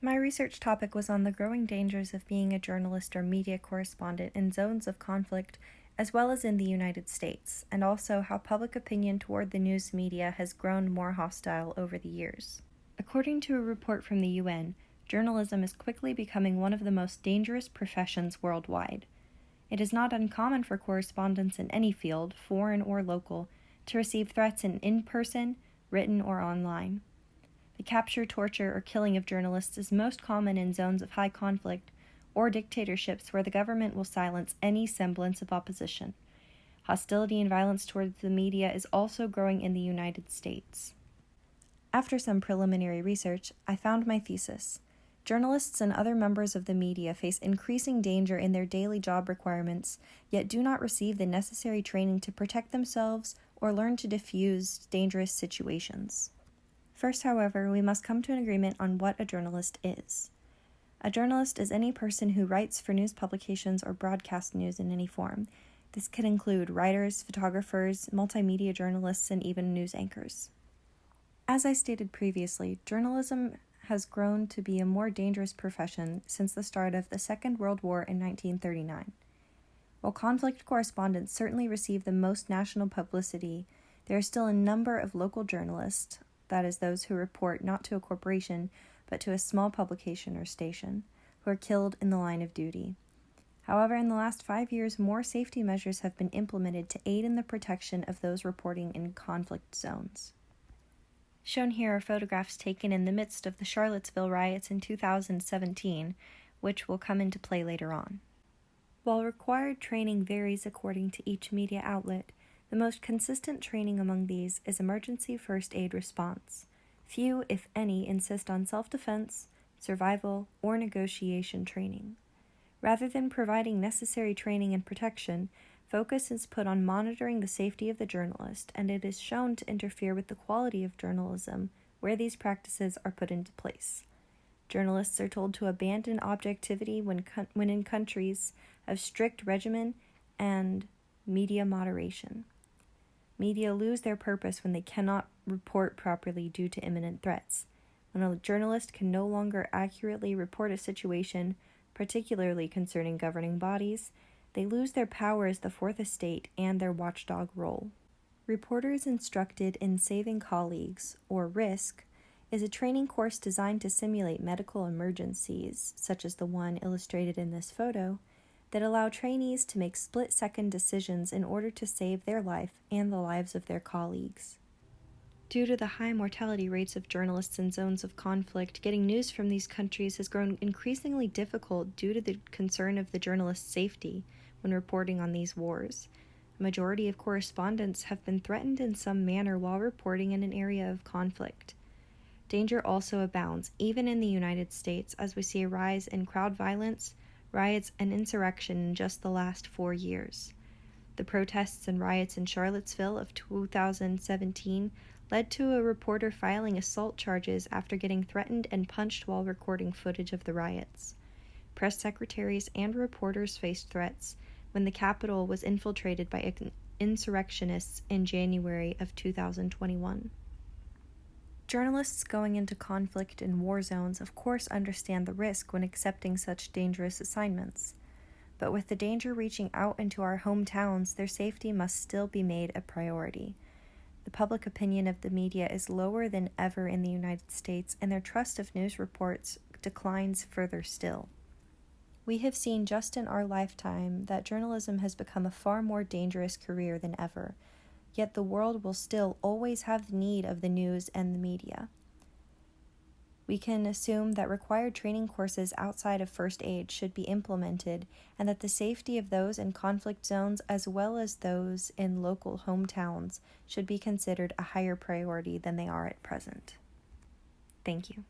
My research topic was on the growing dangers of being a journalist or media correspondent in zones of conflict, as well as in the United States, and also how public opinion toward the news media has grown more hostile over the years. According to a report from the UN, journalism is quickly becoming one of the most dangerous professions worldwide. It is not uncommon for correspondents in any field, foreign or local, to receive threats in person, written, or online. The capture, torture, or killing of journalists is most common in zones of high conflict or dictatorships where the government will silence any semblance of opposition. Hostility and violence towards the media is also growing in the United States. After some preliminary research, I found my thesis. Journalists and other members of the media face increasing danger in their daily job requirements, yet do not receive the necessary training to protect themselves or learn to diffuse dangerous situations. First, however, we must come to an agreement on what a journalist is. A journalist is any person who writes for news publications or broadcasts news in any form. This could include writers, photographers, multimedia journalists, and even news anchors. As I stated previously, journalism has grown to be a more dangerous profession since the start of the Second World War in 1939. While conflict correspondents certainly receive the most national publicity, there are still a number of local journalists, that is, those who report not to a corporation, but to a small publication or station, who are killed in the line of duty. However, in the last 5 years, more safety measures have been implemented to aid in the protection of those reporting in conflict zones. Shown here are photographs taken in the midst of the Charlottesville riots in 2017, which will come into play later on. While required training varies according to each media outlet, the most consistent training among these is emergency first aid response. Few, if any, insist on self-defense, survival, or negotiation training. Rather than providing necessary training and protection, focus is put on monitoring the safety of the journalist, and it is shown to interfere with the quality of journalism where these practices are put into place. Journalists are told to abandon objectivity when in countries of strict regimen and media moderation. Media lose their purpose when they cannot report properly due to imminent threats. When a journalist can no longer accurately report a situation, particularly concerning governing bodies, they lose their power as the fourth estate and their watchdog role. Reporters Instructed in Saving Colleagues, or RISC, is a training course designed to simulate medical emergencies, such as the one illustrated in this photo, that allow trainees to make split-second decisions in order to save their life and the lives of their colleagues. Due to the high mortality rates of journalists in zones of conflict, getting news from these countries has grown increasingly difficult due to the concern of the journalist's safety when reporting on these wars. A majority of correspondents have been threatened in some manner while reporting in an area of conflict. Danger also abounds, even in the United States, as we see a rise in crowd violence, riots, and insurrection in just the last 4 years. The protests and riots in Charlottesville of 2017 led to a reporter filing assault charges after getting threatened and punched while recording footage of the riots. Press secretaries and reporters faced threats when the Capitol was infiltrated by insurrectionists in January of 2021. Journalists going into conflict in war zones of course understand the risk when accepting such dangerous assignments. But with the danger reaching out into our hometowns, their safety must still be made a priority. The public opinion of the media is lower than ever in the United States, and their trust of news reports declines further still. We have seen just in our lifetime that journalism has become a far more dangerous career than ever, yet the world will still always have the need of the news and the media. We can assume that required training courses outside of first aid should be implemented, and that the safety of those in conflict zones as well as those in local hometowns should be considered a higher priority than they are at present. Thank you.